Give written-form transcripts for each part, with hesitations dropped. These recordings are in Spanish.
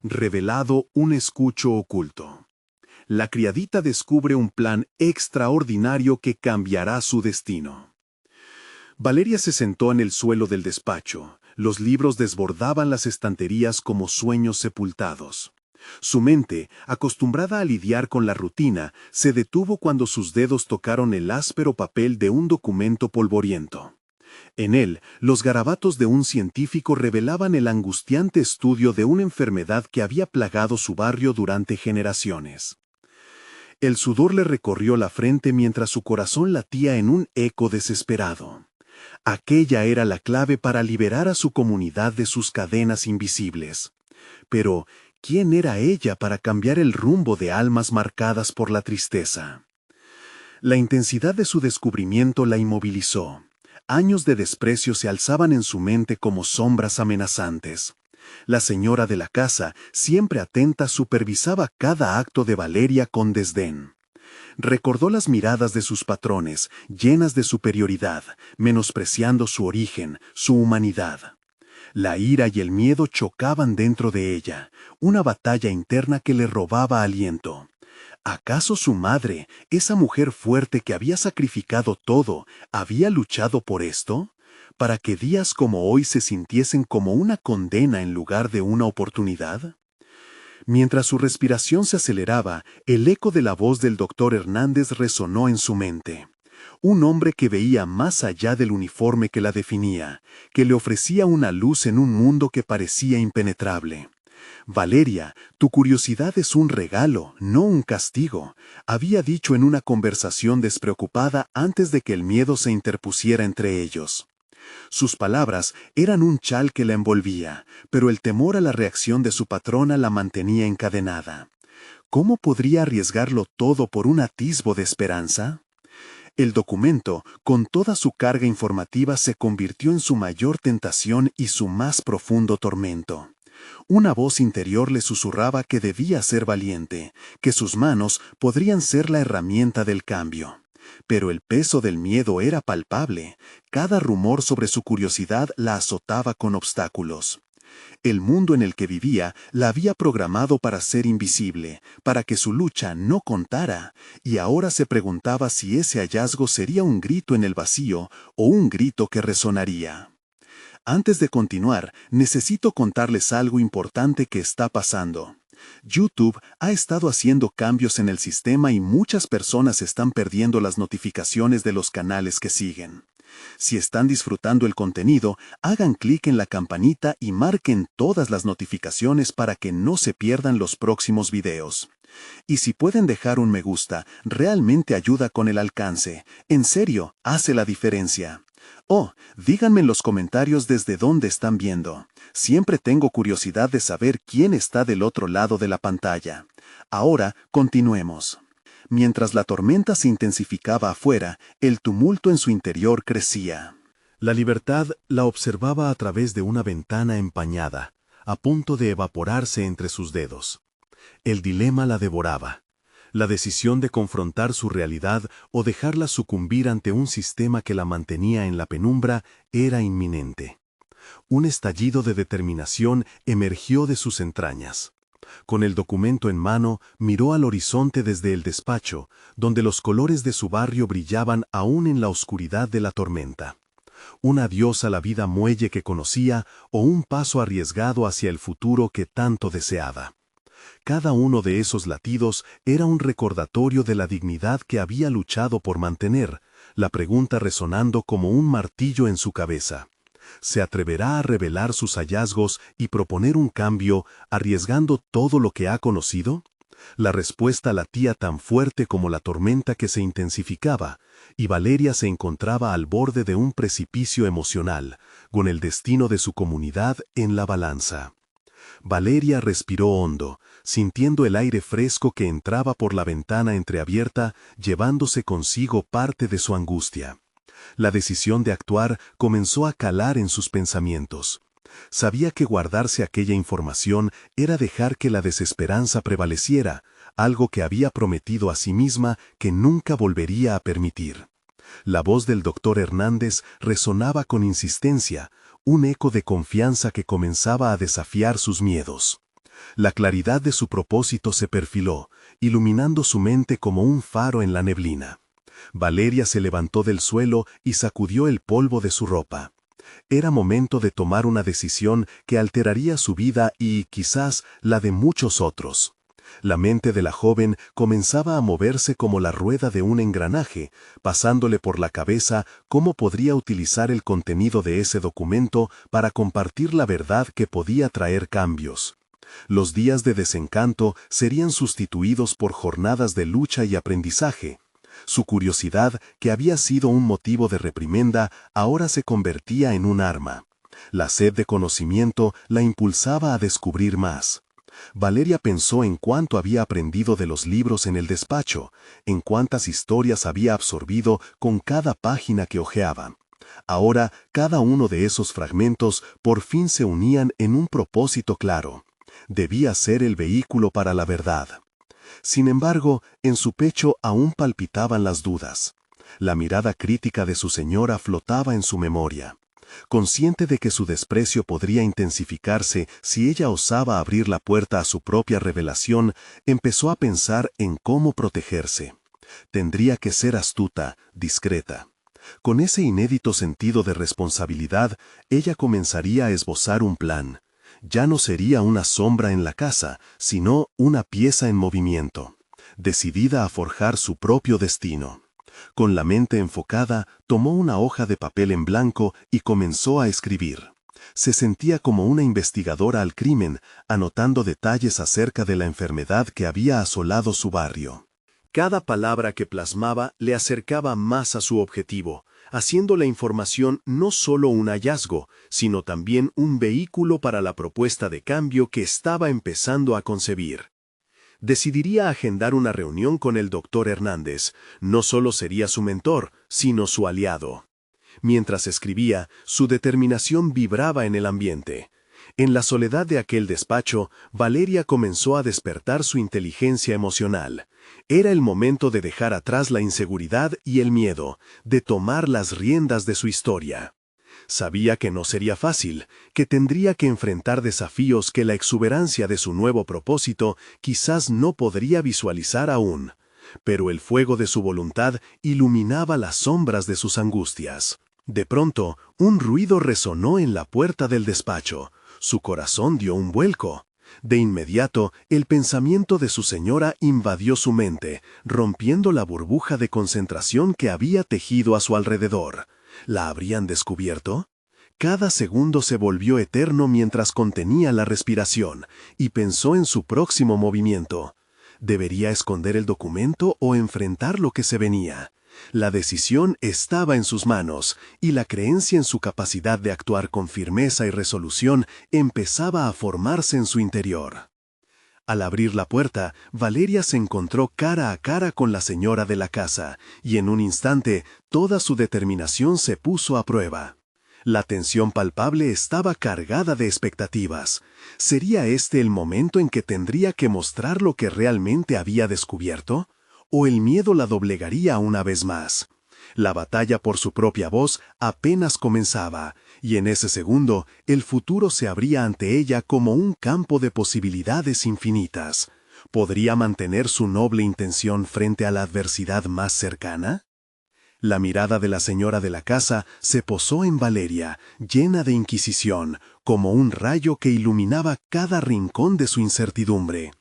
Revelado un escucho oculto. La criadita descubre un plan extraordinario que cambiará su destino. Valeria se sentó en el suelo del despacho. Los libros desbordaban las estanterías como sueños sepultados. Su mente, acostumbrada a lidiar con la rutina, se detuvo cuando sus dedos tocaron el áspero papel de un documento polvoriento. En él, los garabatos de un científico revelaban el angustiante estudio de una enfermedad que había plagado su barrio durante generaciones. El sudor le recorrió la frente mientras su corazón latía en un eco desesperado. Aquella era la clave para liberar a su comunidad de sus cadenas invisibles. Pero, ¿quién era ella para cambiar el rumbo de almas marcadas por la tristeza? La intensidad de su descubrimiento la inmovilizó. Años de desprecio se alzaban en su mente como sombras amenazantes. La señora de la casa, siempre atenta, supervisaba cada acto de Valeria con desdén. Recordó las miradas de sus patrones, llenas de superioridad, menospreciando su origen, su humanidad. La ira y el miedo chocaban dentro de ella, una batalla interna que le robaba aliento. ¿Acaso su madre, esa mujer fuerte que había sacrificado todo, había luchado por esto? ¿Para que días como hoy se sintiesen como una condena en lugar de una oportunidad? Mientras su respiración se aceleraba, el eco de la voz del doctor Hernández resonó en su mente. Un hombre que veía más allá del uniforme que la definía, que le ofrecía una luz en un mundo que parecía impenetrable. Valeria, tu curiosidad es un regalo, no un castigo, había dicho en una conversación despreocupada antes de que el miedo se interpusiera entre ellos. Sus palabras eran un chal que la envolvía, pero el temor a la reacción de su patrona la mantenía encadenada. ¿Cómo podría arriesgarlo todo por un atisbo de esperanza? El documento, con toda su carga informativa, se convirtió en su mayor tentación y su más profundo tormento. Una voz interior le susurraba que debía ser valiente, que sus manos podrían ser la herramienta del cambio. Pero el peso del miedo era palpable. Cada rumor sobre su curiosidad la azotaba con obstáculos. El mundo en el que vivía la había programado para ser invisible, para que su lucha no contara, y ahora se preguntaba si ese hallazgo sería un grito en el vacío o un grito que resonaría. Antes de continuar, necesito contarles algo importante que está pasando. YouTube ha estado haciendo cambios en el sistema y muchas personas están perdiendo las notificaciones de los canales que siguen. Si están disfrutando el contenido, hagan clic en la campanita y marquen todas las notificaciones para que no se pierdan los próximos videos. Y si pueden dejar un me gusta, realmente ayuda con el alcance. En serio, hace la diferencia. Oh, díganme en los comentarios desde dónde están viendo. Siempre tengo curiosidad de saber quién está del otro lado de la pantalla. Ahora, continuemos. Mientras la tormenta se intensificaba afuera, el tumulto en su interior crecía. La libertad la observaba a través de una ventana empañada, a punto de evaporarse entre sus dedos. El dilema la devoraba. La decisión de confrontar su realidad o dejarla sucumbir ante un sistema que la mantenía en la penumbra era inminente. Un estallido de determinación emergió de sus entrañas. Con el documento en mano, miró al horizonte desde el despacho, donde los colores de su barrio brillaban aún en la oscuridad de la tormenta. Un adiós a la vida muelle que conocía o un paso arriesgado hacia el futuro que tanto deseaba. Cada uno de esos latidos era un recordatorio de la dignidad que había luchado por mantener, la pregunta resonando como un martillo en su cabeza. ¿Se atreverá a revelar sus hallazgos y proponer un cambio, arriesgando todo lo que ha conocido? La respuesta latía tan fuerte como la tormenta que se intensificaba, y Valeria se encontraba al borde de un precipicio emocional, con el destino de su comunidad en la balanza. Valeria respiró hondo, sintiendo el aire fresco que entraba por la ventana entreabierta, llevándose consigo parte de su angustia. La decisión de actuar comenzó a calar en sus pensamientos. Sabía que guardarse aquella información era dejar que la desesperanza prevaleciera, algo que había prometido a sí misma que nunca volvería a permitir. La voz del doctor Hernández resonaba con insistencia, un eco de confianza que comenzaba a desafiar sus miedos. La claridad de su propósito se perfiló, iluminando su mente como un faro en la neblina. Valeria se levantó del suelo y sacudió el polvo de su ropa. Era momento de tomar una decisión que alteraría su vida y, quizás, la de muchos otros. La mente de la joven comenzaba a moverse como la rueda de un engranaje, pasándole por la cabeza cómo podría utilizar el contenido de ese documento para compartir la verdad que podía traer cambios. Los días de desencanto serían sustituidos por jornadas de lucha y aprendizaje. Su curiosidad, que había sido un motivo de reprimenda, ahora se convertía en un arma. La sed de conocimiento la impulsaba a descubrir más. Valeria pensó en cuánto había aprendido de los libros en el despacho, en cuántas historias había absorbido con cada página que hojeaba. Ahora, cada uno de esos fragmentos por fin se unían en un propósito claro. Debía ser el vehículo para la verdad. Sin embargo, en su pecho aún palpitaban las dudas. La mirada crítica de su señora flotaba en su memoria. Consciente de que su desprecio podría intensificarse si ella osaba abrir la puerta a su propia revelación, empezó a pensar en cómo protegerse. Tendría que ser astuta, discreta. Con ese inédito sentido de responsabilidad, ella comenzaría a esbozar un plan. Ya no sería una sombra en la casa, sino una pieza en movimiento, decidida a forjar su propio destino. Con la mente enfocada, tomó una hoja de papel en blanco y comenzó a escribir. Se sentía como una investigadora al crimen, anotando detalles acerca de la enfermedad que había asolado su barrio. Cada palabra que plasmaba le acercaba más a su objetivo, haciendo la información no solo un hallazgo, sino también un vehículo para la propuesta de cambio que estaba empezando a concebir. Decidiría agendar una reunión con el doctor Hernández. No solo sería su mentor, sino su aliado. Mientras escribía, su determinación vibraba en el ambiente. En la soledad de aquel despacho, Valeria comenzó a despertar su inteligencia emocional. Era el momento de dejar atrás la inseguridad y el miedo, de tomar las riendas de su historia. Sabía que no sería fácil, que tendría que enfrentar desafíos que la exuberancia de su nuevo propósito quizás no podría visualizar aún. Pero el fuego de su voluntad iluminaba las sombras de sus angustias. De pronto, un ruido resonó en la puerta del despacho. Su corazón dio un vuelco. De inmediato, el pensamiento de su señora invadió su mente, rompiendo la burbuja de concentración que había tejido a su alrededor. ¿La habrían descubierto? Cada segundo se volvió eterno mientras contenía la respiración, y pensó en su próximo movimiento. ¿Debería esconder el documento o enfrentar lo que se venía? La decisión estaba en sus manos, y la creencia en su capacidad de actuar con firmeza y resolución empezaba a formarse en su interior. Al abrir la puerta, Valeria se encontró cara a cara con la señora de la casa, y en un instante toda su determinación se puso a prueba. La tensión palpable estaba cargada de expectativas. ¿Sería este el momento en que tendría que mostrar lo que realmente había descubierto? ¿O el miedo la doblegaría una vez más? La batalla por su propia voz apenas comenzaba, y en ese segundo el futuro se abría ante ella como un campo de posibilidades infinitas. ¿Podría mantener su noble intención frente a la adversidad más cercana? La mirada de la señora de la casa se posó en Valeria, llena de inquisición, como un rayo que iluminaba cada rincón de su incertidumbre.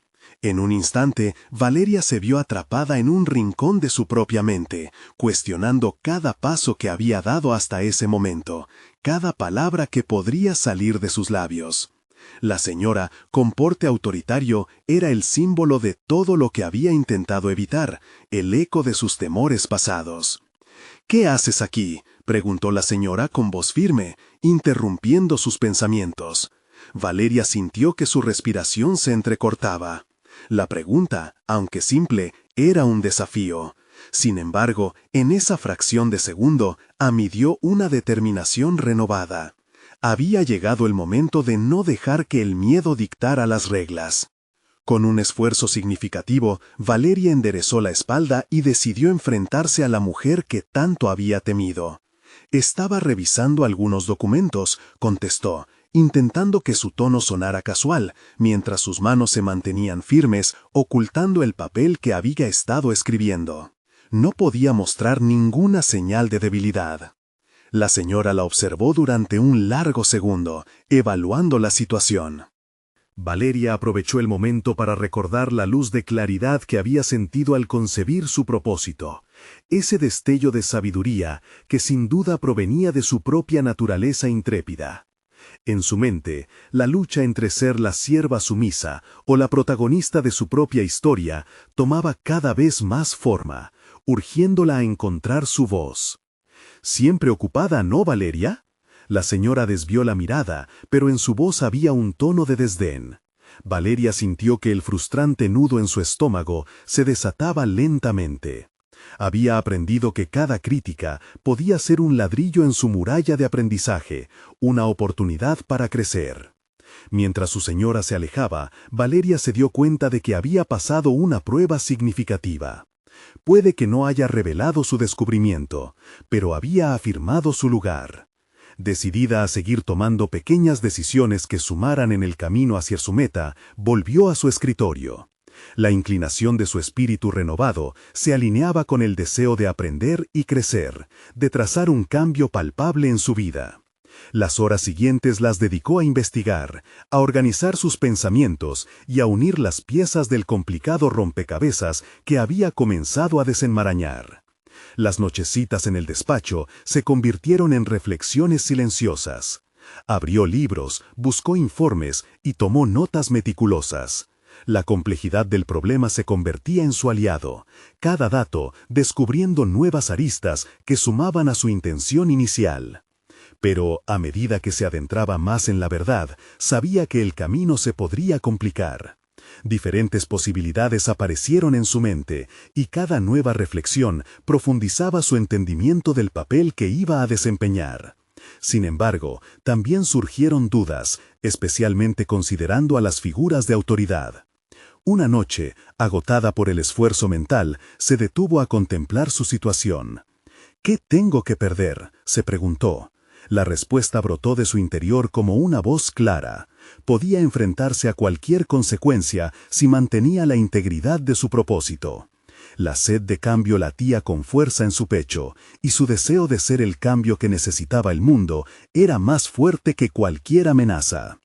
En un instante, Valeria se vio atrapada en un rincón de su propia mente, cuestionando cada paso que había dado hasta ese momento, cada palabra que podría salir de sus labios. La señora, con porte autoritario, era el símbolo de todo lo que había intentado evitar, el eco de sus temores pasados. «¿Qué haces aquí?», preguntó la señora con voz firme, interrumpiendo sus pensamientos. Valeria sintió que su respiración se entrecortaba. La pregunta, aunque simple, era un desafío. Sin embargo, en esa fracción de segundo, amidió una determinación renovada. Había llegado el momento de no dejar que el miedo dictara las reglas. Con un esfuerzo significativo, Valeria enderezó la espalda y decidió enfrentarse a la mujer que tanto había temido. «Estaba revisando algunos documentos», contestó, intentando que su tono sonara casual, mientras sus manos se mantenían firmes, ocultando el papel que había estado escribiendo. No podía mostrar ninguna señal de debilidad. La señora la observó durante un largo segundo, evaluando la situación. Valeria aprovechó el momento para recordar la luz de claridad que había sentido al concebir su propósito, ese destello de sabiduría que sin duda provenía de su propia naturaleza intrépida. En su mente, la lucha entre ser la sierva sumisa o la protagonista de su propia historia tomaba cada vez más forma, urgiéndola a encontrar su voz. ¿Siempre ocupada, no, Valeria? La señora desvió la mirada, pero en su voz había un tono de desdén. Valeria sintió que el frustrante nudo en su estómago se desataba lentamente. Había aprendido que cada crítica podía ser un ladrillo en su muralla de aprendizaje, una oportunidad para crecer. Mientras su señora se alejaba, Valeria se dio cuenta de que había pasado una prueba significativa. Puede que no haya revelado su descubrimiento, pero había afirmado su lugar. Decidida a seguir tomando pequeñas decisiones que sumaran en el camino hacia su meta, volvió a su escritorio. La inclinación de su espíritu renovado se alineaba con el deseo de aprender y crecer, de trazar un cambio palpable en su vida. Las horas siguientes las dedicó a investigar, a organizar sus pensamientos y a unir las piezas del complicado rompecabezas que había comenzado a desenmarañar. Las nochecitas en el despacho se convirtieron en reflexiones silenciosas. Abrió libros, buscó informes y tomó notas meticulosas. La complejidad del problema se convertía en su aliado, cada dato descubriendo nuevas aristas que sumaban a su intención inicial. Pero, a medida que se adentraba más en la verdad, sabía que el camino se podría complicar. Diferentes posibilidades aparecieron en su mente, y cada nueva reflexión profundizaba su entendimiento del papel que iba a desempeñar. Sin embargo, también surgieron dudas, especialmente considerando a las figuras de autoridad. Una noche, agotada por el esfuerzo mental, se detuvo a contemplar su situación. ¿Qué tengo que perder?, se preguntó. La respuesta brotó de su interior como una voz clara. Podía enfrentarse a cualquier consecuencia si mantenía la integridad de su propósito. La sed de cambio latía con fuerza en su pecho, y su deseo de ser el cambio que necesitaba el mundo era más fuerte que cualquier amenaza.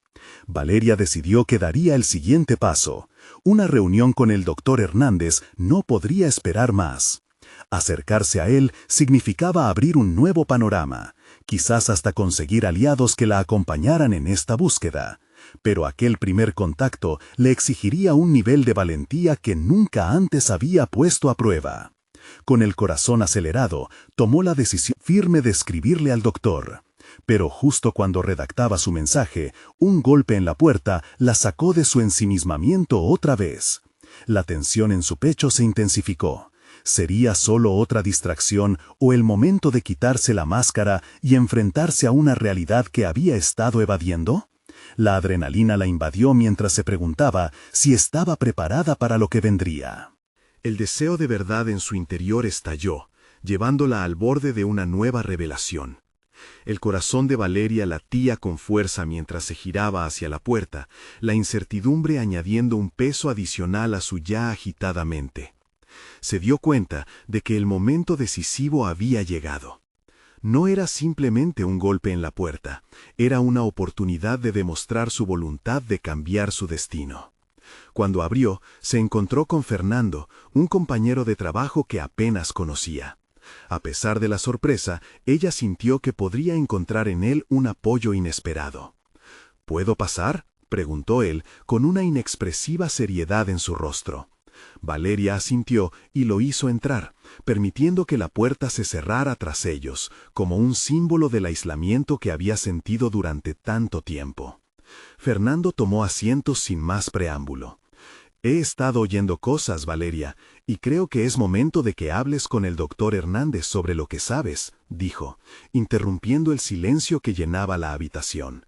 Valeria decidió que daría el siguiente paso. Una reunión con el doctor Hernández no podría esperar más. Acercarse a él significaba abrir un nuevo panorama, quizás hasta conseguir aliados que la acompañaran en esta búsqueda. Pero aquel primer contacto le exigiría un nivel de valentía que nunca antes había puesto a prueba. Con el corazón acelerado, tomó la decisión firme de escribirle al doctor. Pero justo cuando redactaba su mensaje, un golpe en la puerta la sacó de su ensimismamiento otra vez. La tensión en su pecho se intensificó. ¿Sería solo otra distracción o el momento de quitarse la máscara y enfrentarse a una realidad que había estado evadiendo? La adrenalina la invadió mientras se preguntaba si estaba preparada para lo que vendría. El deseo de verdad en su interior estalló, llevándola al borde de una nueva revelación. El corazón de Valeria latía con fuerza mientras se giraba hacia la puerta, la incertidumbre añadiendo un peso adicional a su ya agitada mente. Se dio cuenta de que el momento decisivo había llegado. No era simplemente un golpe en la puerta, era una oportunidad de demostrar su voluntad de cambiar su destino. Cuando abrió, se encontró con Fernando, un compañero de trabajo que apenas conocía. A pesar de la sorpresa, ella sintió que podría encontrar en él un apoyo inesperado. ¿Puedo pasar?, preguntó él, con una inexpresiva seriedad en su rostro. Valeria asintió y lo hizo entrar, permitiendo que la puerta se cerrara tras ellos, como un símbolo del aislamiento que había sentido durante tanto tiempo. Fernando tomó asiento sin más preámbulo. He estado oyendo cosas, Valeria, y creo que es momento de que hables con el doctor Hernández sobre lo que sabes, dijo, interrumpiendo el silencio que llenaba la habitación.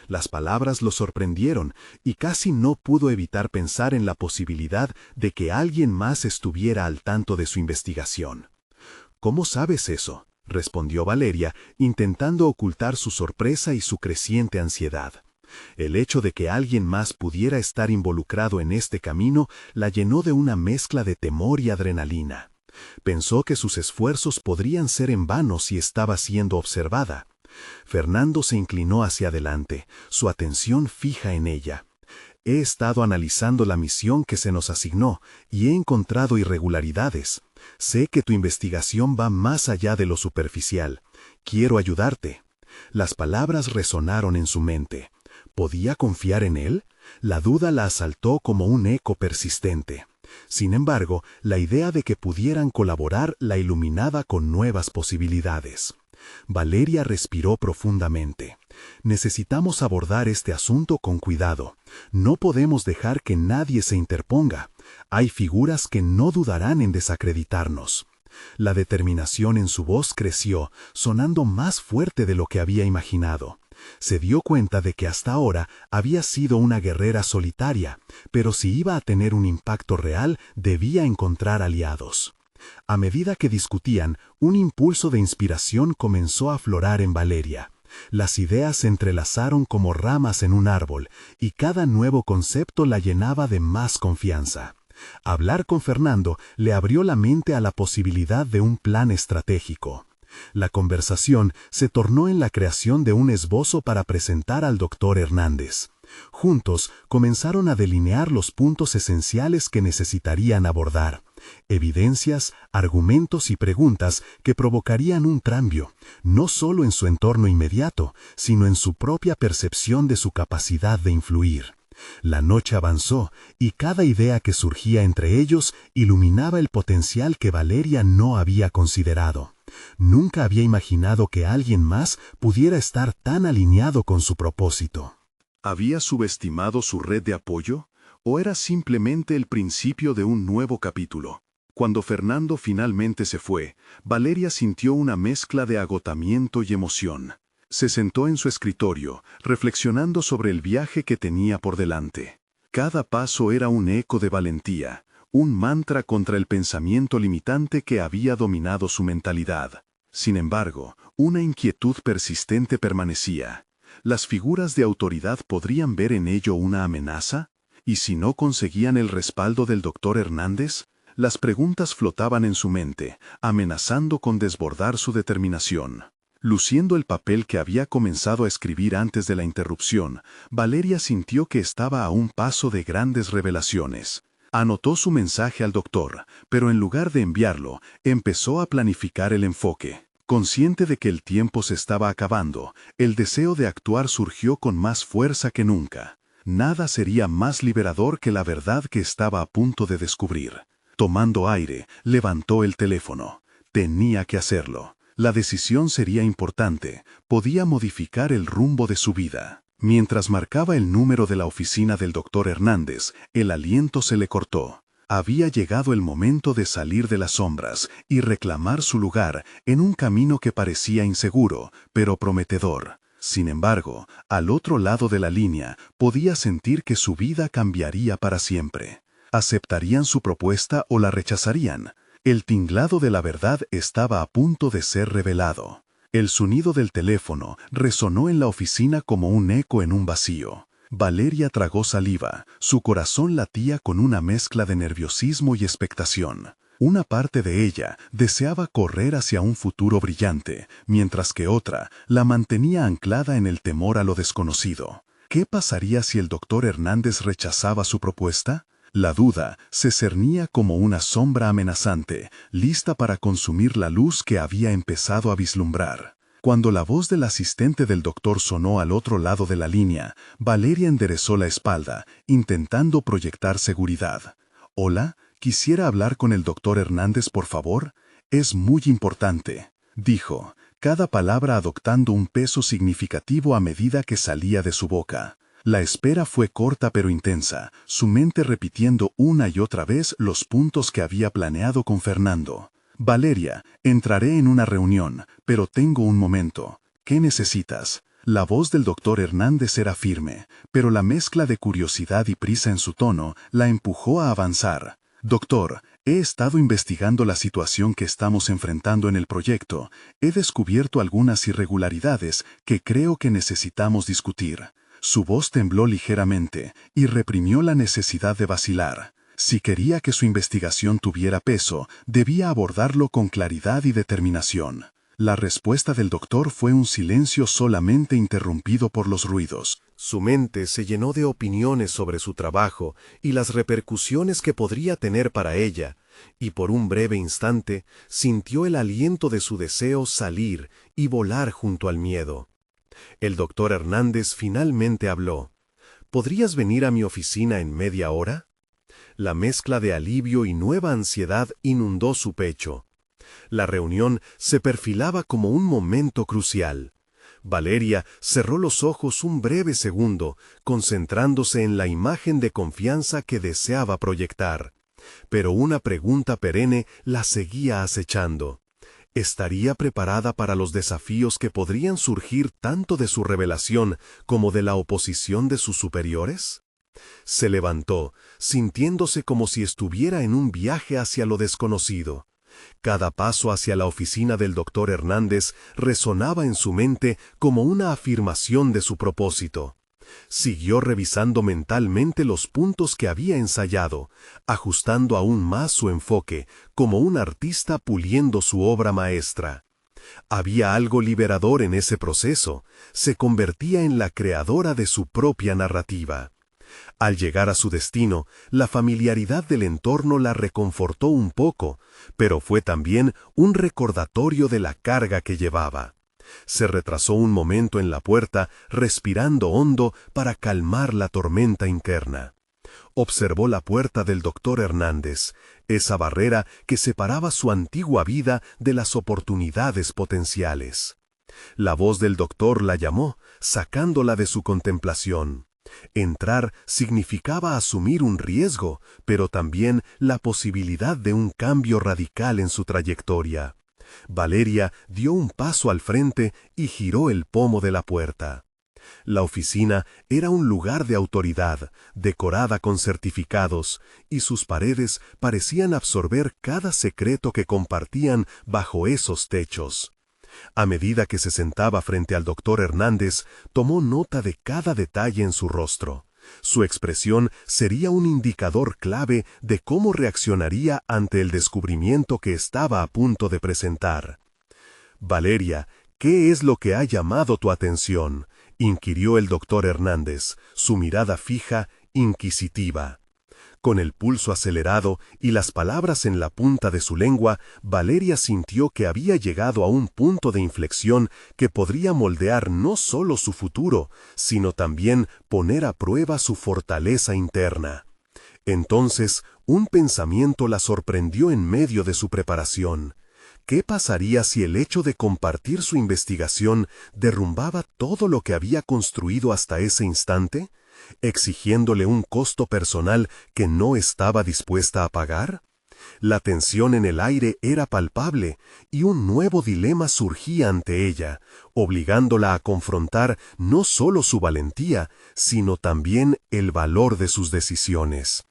Las palabras lo sorprendieron, y casi no pudo evitar pensar en la posibilidad de que alguien más estuviera al tanto de su investigación. ¿Cómo sabes eso?, respondió Valeria, intentando ocultar su sorpresa y su creciente ansiedad. El hecho de que alguien más pudiera estar involucrado en este camino la llenó de una mezcla de temor y adrenalina. Pensó que sus esfuerzos podrían ser en vano si estaba siendo observada. Fernando se inclinó hacia adelante, su atención fija en ella. He estado analizando la misión que se nos asignó y he encontrado irregularidades. Sé que tu investigación va más allá de lo superficial. Quiero ayudarte. Las palabras resonaron en su mente. ¿Podía confiar en él? La duda la asaltó como un eco persistente. Sin embargo, la idea de que pudieran colaborar la iluminaba con nuevas posibilidades. Valeria respiró profundamente. Necesitamos abordar este asunto con cuidado. No podemos dejar que nadie se interponga. Hay figuras que no dudarán en desacreditarnos. La determinación en su voz creció, sonando más fuerte de lo que había imaginado. Se dio cuenta de que hasta ahora había sido una guerrera solitaria, pero si iba a tener un impacto real, debía encontrar aliados. A medida que discutían, un impulso de inspiración comenzó a aflorar en Valeria. Las ideas se entrelazaron como ramas en un árbol, y cada nuevo concepto la llenaba de más confianza. Hablar con Fernando le abrió la mente a la posibilidad de un plan estratégico. La conversación se tornó en la creación de un esbozo para presentar al doctor Hernández. Juntos comenzaron a delinear los puntos esenciales que necesitarían abordar. Evidencias, argumentos y preguntas que provocarían un cambio, no solo en su entorno inmediato, sino en su propia percepción de su capacidad de influir. La noche avanzó y cada idea que surgía entre ellos iluminaba el potencial que Valeria no había considerado. Nunca había imaginado que alguien más pudiera estar tan alineado con su propósito. ¿Había subestimado su red de apoyo? ¿O era simplemente el principio de un nuevo capítulo? Cuando Fernando finalmente se fue, Valeria sintió una mezcla de agotamiento y emoción. Se sentó en su escritorio, reflexionando sobre el viaje que tenía por delante. Cada paso era un eco de valentía, un mantra contra el pensamiento limitante que había dominado su mentalidad. Sin embargo, una inquietud persistente permanecía. ¿Las figuras de autoridad podrían ver en ello una amenaza? ¿Y si no conseguían el respaldo del doctor Hernández? Las preguntas flotaban en su mente, amenazando con desbordar su determinación. Luciendo el papel que había comenzado a escribir antes de la interrupción, Valeria sintió que estaba a un paso de grandes revelaciones. Anotó su mensaje al doctor, pero en lugar de enviarlo, empezó a planificar el enfoque. Consciente de que el tiempo se estaba acabando, el deseo de actuar surgió con más fuerza que nunca. Nada sería más liberador que la verdad que estaba a punto de descubrir. Tomando aire, levantó el teléfono. Tenía que hacerlo. La decisión sería importante, podía modificar el rumbo de su vida. Mientras marcaba el número de la oficina del doctor Hernández, el aliento se le cortó. Había llegado el momento de salir de las sombras y reclamar su lugar en un camino que parecía inseguro, pero prometedor. Sin embargo, al otro lado de la línea, podía sentir que su vida cambiaría para siempre. ¿Aceptarían su propuesta o la rechazarían? El tinglado de la verdad estaba a punto de ser revelado. El sonido del teléfono resonó en la oficina como un eco en un vacío. Valeria tragó saliva, su corazón latía con una mezcla de nerviosismo y expectación. Una parte de ella deseaba correr hacia un futuro brillante, mientras que otra la mantenía anclada en el temor a lo desconocido. ¿Qué pasaría si el doctor Hernández rechazaba su propuesta? La duda se cernía como una sombra amenazante, lista para consumir la luz que había empezado a vislumbrar. Cuando la voz del asistente del doctor sonó al otro lado de la línea, Valeria enderezó la espalda, intentando proyectar seguridad. «Hola, quisiera hablar con el doctor Hernández, por favor. Es muy importante», dijo, cada palabra adoptando un peso significativo a medida que salía de su boca. La espera fue corta pero intensa, su mente repitiendo una y otra vez los puntos que había planeado con Fernando. «Valeria, entraré en una reunión, pero tengo un momento. ¿Qué necesitas?». La voz del doctor Hernández era firme, pero la mezcla de curiosidad y prisa en su tono la empujó a avanzar. «Doctor, he estado investigando la situación que estamos enfrentando en el proyecto. He descubierto algunas irregularidades que creo que necesitamos discutir. Su voz tembló ligeramente y reprimió la necesidad de vacilar. Si quería que su investigación tuviera peso, debía abordarlo con claridad y determinación. La respuesta del doctor fue un silencio solamente interrumpido por los ruidos. Su mente se llenó de opiniones sobre su trabajo y las repercusiones que podría tener para ella, y por un breve instante sintió el aliento de su deseo salir y volar junto al miedo. El doctor Hernández finalmente habló. ¿Podrías venir a mi oficina en media hora? La mezcla de alivio y nueva ansiedad inundó su pecho. La reunión se perfilaba como un momento crucial. Valeria cerró los ojos un breve segundo, concentrándose en la imagen de confianza que deseaba proyectar. Pero una pregunta perenne la seguía acechando. ¿Estaría preparada para los desafíos que podrían surgir tanto de su revelación como de la oposición de sus superiores? Se levantó, sintiéndose como si estuviera en un viaje hacia lo desconocido. Cada paso hacia la oficina del doctor Hernández resonaba en su mente como una afirmación de su propósito. Siguió revisando mentalmente los puntos que había ensayado, ajustando aún más su enfoque, como un artista puliendo su obra maestra. Había algo liberador en ese proceso, se convertía en la creadora de su propia narrativa. Al llegar a su destino, la familiaridad del entorno la reconfortó un poco, pero fue también un recordatorio de la carga que llevaba. Se retrasó un momento en la puerta, respirando hondo para calmar la tormenta interna. Observó la puerta del doctor Hernández, esa barrera que separaba su antigua vida de las oportunidades potenciales. La voz del doctor la llamó, sacándola de su contemplación. Entrar significaba asumir un riesgo, pero también la posibilidad de un cambio radical en su trayectoria. Valeria dio un paso al frente y giró el pomo de la puerta. La oficina era un lugar de autoridad, decorada con certificados, y sus paredes parecían absorber cada secreto que compartían bajo esos techos. A medida que se sentaba frente al doctor Hernández, tomó nota de cada detalle en su rostro. Su expresión sería un indicador clave de cómo reaccionaría ante el descubrimiento que estaba a punto de presentar. «Valeria, ¿qué es lo que ha llamado tu atención?», inquirió el doctor Hernández, su mirada fija, inquisitiva. Con el pulso acelerado y las palabras en la punta de su lengua, Valeria sintió que había llegado a un punto de inflexión que podría moldear no solo su futuro, sino también poner a prueba su fortaleza interna. Entonces, un pensamiento la sorprendió en medio de su preparación. ¿Qué pasaría si el hecho de compartir su investigación derrumbaba todo lo que había construido hasta ese instante, exigiéndole un costo personal que no estaba dispuesta a pagar? La tensión en el aire era palpable y un nuevo dilema surgía ante ella, obligándola a confrontar no solo su valentía, sino también el valor de sus decisiones.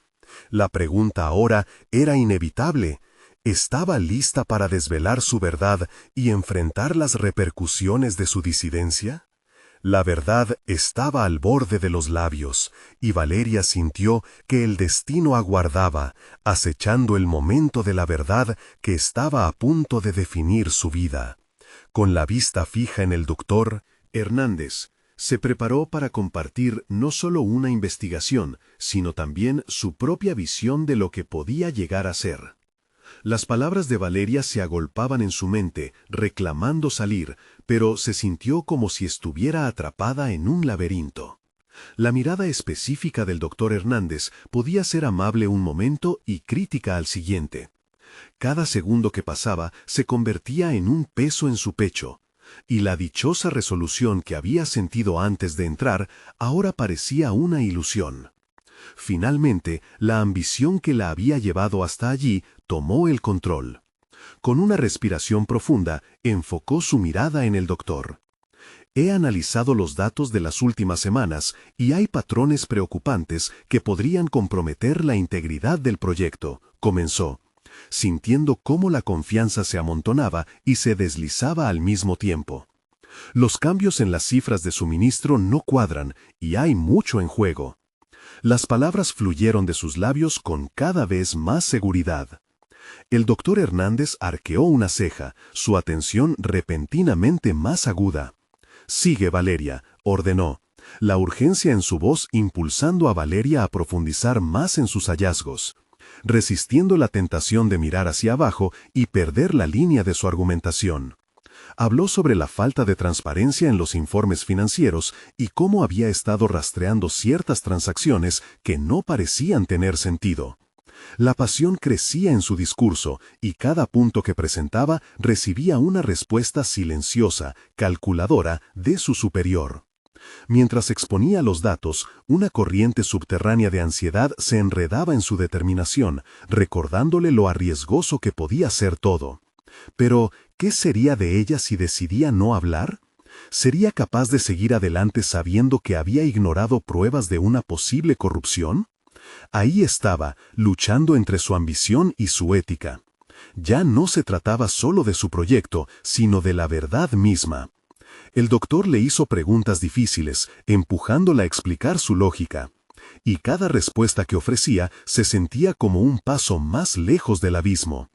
La pregunta ahora era inevitable. ¿Estaba lista para desvelar su verdad y enfrentar las repercusiones de su disidencia? La verdad estaba al borde de los labios, y Valeria sintió que el destino aguardaba, acechando el momento de la verdad que estaba a punto de definir su vida. Con la vista fija en el doctor, Hernández se preparó para compartir no solo una investigación, sino también su propia visión de lo que podía llegar a ser. Las palabras de Valeria se agolpaban en su mente, reclamando salir, pero se sintió como si estuviera atrapada en un laberinto. La mirada específica del doctor Hernández podía ser amable un momento y crítica al siguiente. Cada segundo que pasaba se convertía en un peso en su pecho, y la dichosa resolución que había sentido antes de entrar ahora parecía una ilusión. Finalmente, la ambición que la había llevado hasta allí tomó el control. Con una respiración profunda, enfocó su mirada en el doctor. He analizado los datos de las últimas semanas y hay patrones preocupantes que podrían comprometer la integridad del proyecto, comenzó, sintiendo cómo la confianza se amontonaba y se deslizaba al mismo tiempo. Los cambios en las cifras de suministro no cuadran y hay mucho en juego. Las palabras fluyeron de sus labios con cada vez más seguridad. El doctor Hernández arqueó una ceja, su atención repentinamente más aguda. «Sigue, Valeria», ordenó, la urgencia en su voz impulsando a Valeria a profundizar más en sus hallazgos, resistiendo la tentación de mirar hacia abajo y perder la línea de su argumentación. Habló sobre la falta de transparencia en los informes financieros y cómo había estado rastreando ciertas transacciones que no parecían tener sentido. La pasión crecía en su discurso y cada punto que presentaba recibía una respuesta silenciosa, calculadora, de su superior. Mientras exponía los datos, una corriente subterránea de ansiedad se enredaba en su determinación, recordándole lo arriesgoso que podía ser todo. Pero, ¿qué sería de ella si decidía no hablar? ¿Sería capaz de seguir adelante sabiendo que había ignorado pruebas de una posible corrupción? Ahí estaba, luchando entre su ambición y su ética. Ya no se trataba solo de su proyecto, sino de la verdad misma. El doctor le hizo preguntas difíciles, empujándola a explicar su lógica. Y cada respuesta que ofrecía se sentía como un paso más lejos del abismo.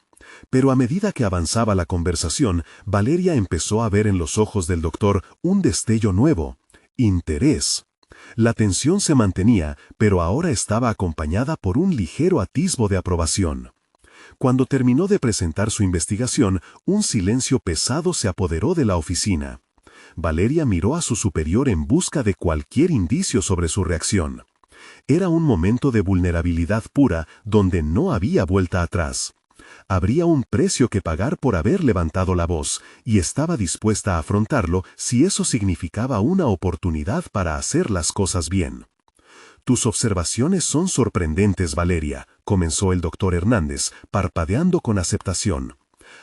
Pero a medida que avanzaba la conversación, Valeria empezó a ver en los ojos del doctor un destello nuevo: interés. La tensión se mantenía, pero ahora estaba acompañada por un ligero atisbo de aprobación. Cuando terminó de presentar su investigación, un silencio pesado se apoderó de la oficina. Valeria miró a su superior en busca de cualquier indicio sobre su reacción. Era un momento de vulnerabilidad pura donde no había vuelta atrás. Habría un precio que pagar por haber levantado la voz, y estaba dispuesta a afrontarlo si eso significaba una oportunidad para hacer las cosas bien. «Tus observaciones son sorprendentes, Valeria», comenzó el doctor Hernández, parpadeando con aceptación.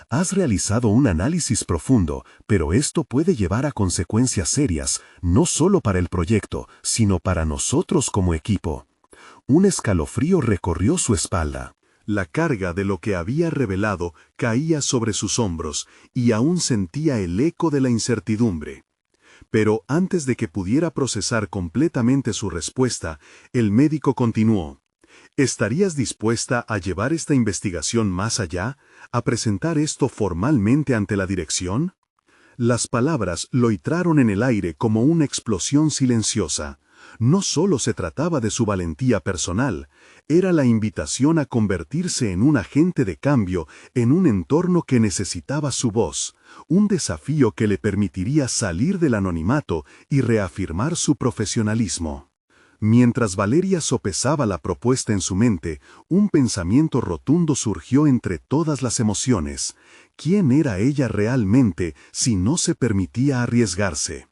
«Has realizado un análisis profundo, pero esto puede llevar a consecuencias serias, no solo para el proyecto, sino para nosotros como equipo». Un escalofrío recorrió su espalda. La carga de lo que había revelado caía sobre sus hombros y aún sentía el eco de la incertidumbre. Pero antes de que pudiera procesar completamente su respuesta, el médico continuó: «¿Estarías dispuesta a llevar esta investigación más allá, a presentar esto formalmente ante la dirección?» Las palabras loitraron en el aire como una explosión silenciosa. No solo se trataba de su valentía personal, era la invitación a convertirse en un agente de cambio en un entorno que necesitaba su voz, un desafío que le permitiría salir del anonimato y reafirmar su profesionalismo. Mientras Valeria sopesaba la propuesta en su mente, un pensamiento rotundo surgió entre todas las emociones. ¿Quién era ella realmente si no se permitía arriesgarse?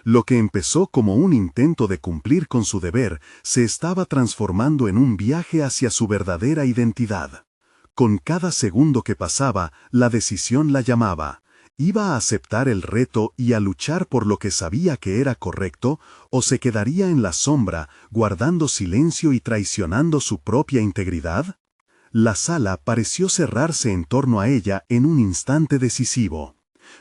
Lo que empezó como un intento de cumplir con su deber se estaba transformando en un viaje hacia su verdadera identidad. Con cada segundo que pasaba, la decisión la llamaba. ¿Iba a aceptar el reto y a luchar por lo que sabía que era correcto, o se quedaría en la sombra, guardando silencio y traicionando su propia integridad? La sala pareció cerrarse en torno a ella en un instante decisivo.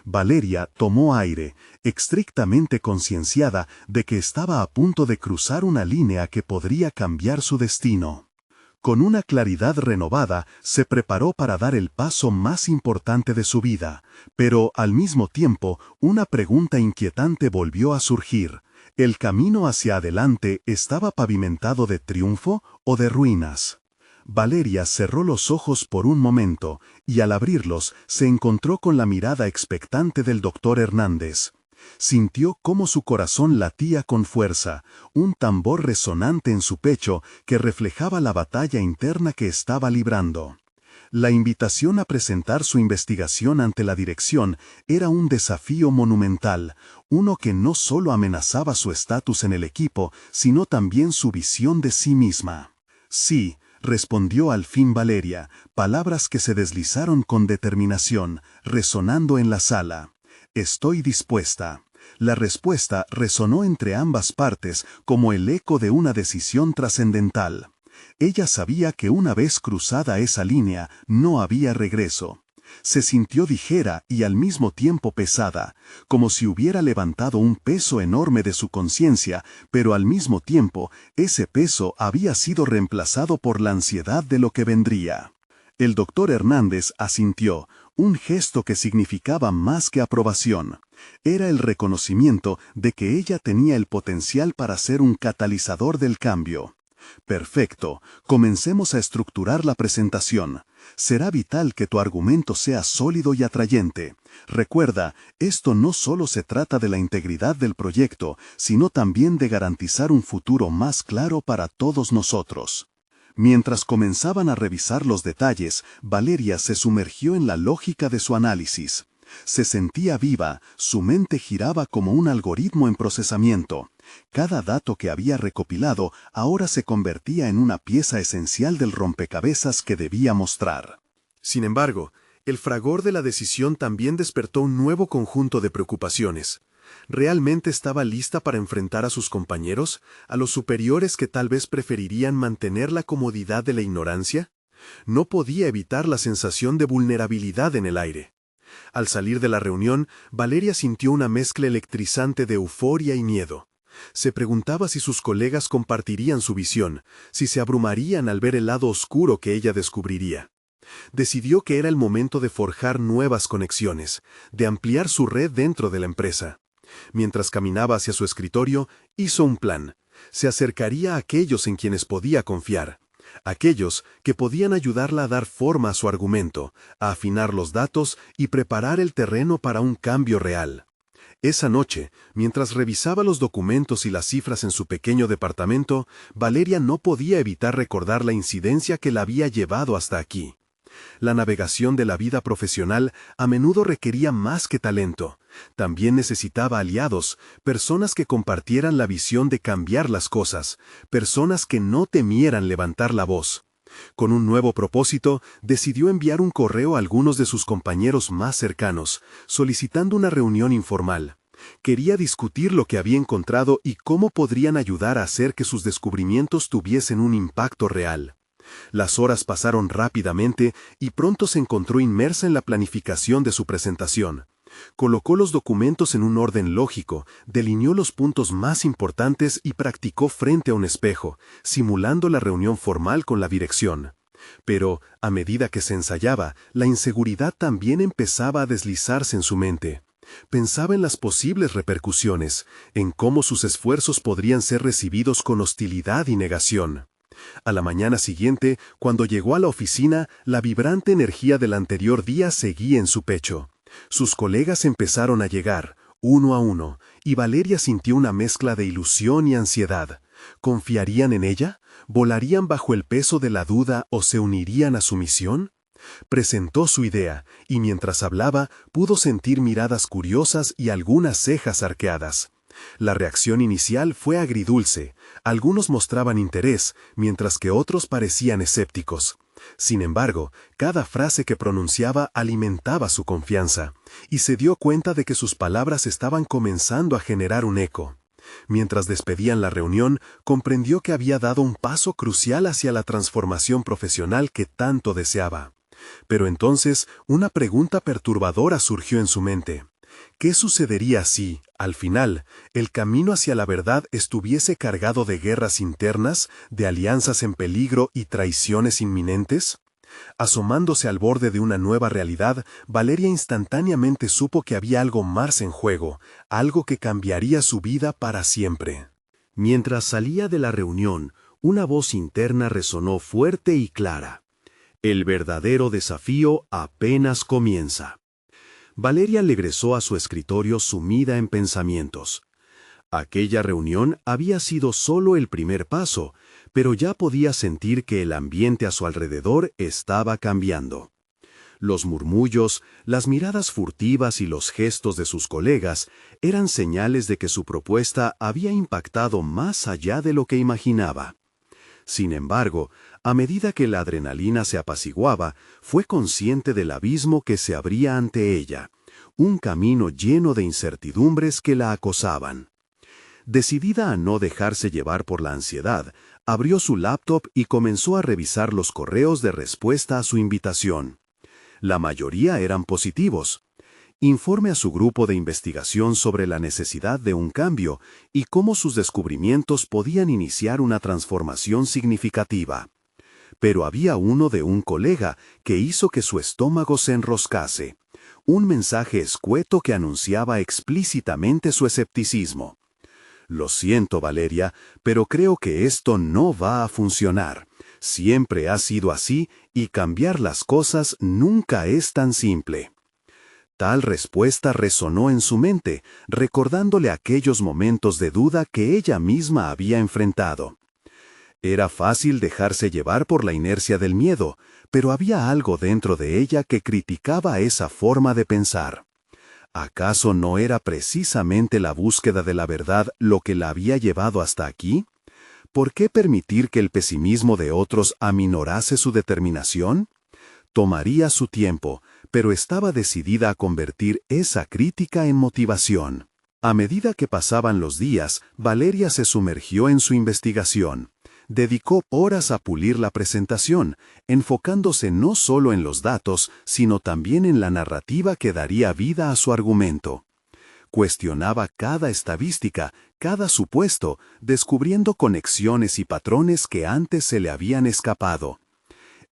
Valeria tomó aire, estrictamente concienciada de que estaba a punto de cruzar una línea que podría cambiar su destino. Con una claridad renovada, se preparó para dar el paso más importante de su vida, pero al mismo tiempo, una pregunta inquietante volvió a surgir. ¿El camino hacia adelante estaba pavimentado de triunfo o de ruinas? Valeria cerró los ojos por un momento, y al abrirlos se encontró con la mirada expectante del doctor Hernández. Sintió cómo su corazón latía con fuerza, un tambor resonante en su pecho que reflejaba la batalla interna que estaba librando. La invitación a presentar su investigación ante la dirección era un desafío monumental, uno que no solo amenazaba su estatus en el equipo, sino también su visión de sí misma. «Sí», respondió al fin Valeria, palabras que se deslizaron con determinación, resonando en la sala. «Estoy dispuesta». La respuesta resonó entre ambas partes como el eco de una decisión trascendental. Ella sabía que una vez cruzada esa línea no había regreso. Se sintió ligera y al mismo tiempo pesada, como si hubiera levantado un peso enorme de su conciencia, pero al mismo tiempo ese peso había sido reemplazado por la ansiedad de lo que vendría. El doctor Hernández asintió, un gesto que significaba más que aprobación. Era el reconocimiento de que ella tenía el potencial para ser un catalizador del cambio. Perfecto, comencemos a estructurar la presentación. Será vital que tu argumento sea sólido y atrayente. Recuerda, esto no solo se trata de la integridad del proyecto, sino también de garantizar un futuro más claro para todos nosotros. Mientras comenzaban a revisar los detalles, Valeria se sumergió en la lógica de su análisis. Se sentía viva, su mente giraba como un algoritmo en procesamiento. Cada dato que había recopilado ahora se convertía en una pieza esencial del rompecabezas que debía mostrar. Sin embargo, el fragor de la decisión también despertó un nuevo conjunto de preocupaciones. ¿Realmente estaba lista para enfrentar a sus compañeros, a los superiores que tal vez preferirían mantener la comodidad de la ignorancia? No podía evitar la sensación de vulnerabilidad en el aire. Al salir de la reunión, Valeria sintió una mezcla electrizante de euforia y miedo. Se preguntaba si sus colegas compartirían su visión, si se abrumarían al ver el lado oscuro que ella descubriría. Decidió que era el momento de forjar nuevas conexiones, de ampliar su red dentro de la empresa. Mientras caminaba hacia su escritorio, hizo un plan. Se acercaría a aquellos en quienes podía confiar. Aquellos que podían ayudarla a dar forma a su argumento, a afinar los datos y preparar el terreno para un cambio real. Esa noche, mientras revisaba los documentos y las cifras en su pequeño departamento, Valeria no podía evitar recordar la incidencia que la había llevado hasta aquí. La navegación de la vida profesional a menudo requería más que talento. También necesitaba aliados, personas que compartieran la visión de cambiar las cosas, personas que no temieran levantar la voz. Con un nuevo propósito, decidió enviar un correo a algunos de sus compañeros más cercanos, solicitando una reunión informal. Quería discutir lo que había encontrado y cómo podrían ayudar a hacer que sus descubrimientos tuviesen un impacto real. Las horas pasaron rápidamente y pronto se encontró inmersa en la planificación de su presentación. Colocó los documentos en un orden lógico, delineó los puntos más importantes y practicó frente a un espejo, simulando la reunión formal con la dirección. Pero, a medida que se ensayaba, la inseguridad también empezaba a deslizarse en su mente. Pensaba en las posibles repercusiones, en cómo sus esfuerzos podrían ser recibidos con hostilidad y negación. A la mañana siguiente, cuando llegó a la oficina, la vibrante energía del anterior día seguía en su pecho. Sus colegas empezaron a llegar, uno a uno, y Valeria sintió una mezcla de ilusión y ansiedad. ¿Confiarían en ella? ¿Volarían bajo el peso de la duda o se unirían a su misión? Presentó su idea, y mientras hablaba, pudo sentir miradas curiosas y algunas cejas arqueadas. La reacción inicial fue agridulce. Algunos mostraban interés, mientras que otros parecían escépticos. Sin embargo, cada frase que pronunciaba alimentaba su confianza, y se dio cuenta de que sus palabras estaban comenzando a generar un eco. Mientras despedían la reunión, comprendió que había dado un paso crucial hacia la transformación profesional que tanto deseaba. Pero entonces, una pregunta perturbadora surgió en su mente. ¿Qué sucedería si, al final, el camino hacia la verdad estuviese cargado de guerras internas, de alianzas en peligro y traiciones inminentes? Asomándose al borde de una nueva realidad, Valeria instantáneamente supo que había algo más en juego, algo que cambiaría su vida para siempre. Mientras salía de la reunión, una voz interna resonó fuerte y clara. El verdadero desafío apenas comienza. Valeria regresó a su escritorio sumida en pensamientos. Aquella reunión había sido solo el primer paso, pero ya podía sentir que el ambiente a su alrededor estaba cambiando. Los murmullos, las miradas furtivas y los gestos de sus colegas eran señales de que su propuesta había impactado más allá de lo que imaginaba. Sin embargo, a medida que la adrenalina se apaciguaba, fue consciente del abismo que se abría ante ella, un camino lleno de incertidumbres que la acosaban. Decidida a no dejarse llevar por la ansiedad, abrió su laptop y comenzó a revisar los correos de respuesta a su invitación. La mayoría eran positivos. Informe a su grupo de investigación sobre la necesidad de un cambio y cómo sus descubrimientos podían iniciar una transformación significativa. Pero había uno de un colega que hizo que su estómago se enroscase. Un mensaje escueto que anunciaba explícitamente su escepticismo. Lo siento, Valeria, pero creo que esto no va a funcionar. Siempre ha sido así y cambiar las cosas nunca es tan simple. Tal respuesta resonó en su mente, recordándole aquellos momentos de duda que ella misma había enfrentado. Era fácil dejarse llevar por la inercia del miedo, pero había algo dentro de ella que criticaba esa forma de pensar. ¿Acaso no era precisamente la búsqueda de la verdad lo que la había llevado hasta aquí? ¿Por qué permitir que el pesimismo de otros aminorase su determinación? Tomaría su tiempo, pero estaba decidida a convertir esa crítica en motivación. A medida que pasaban los días, Valeria se sumergió en su investigación. Dedicó horas a pulir la presentación, enfocándose no solo en los datos, sino también en la narrativa que daría vida a su argumento. Cuestionaba cada estadística, cada supuesto, descubriendo conexiones y patrones que antes se le habían escapado.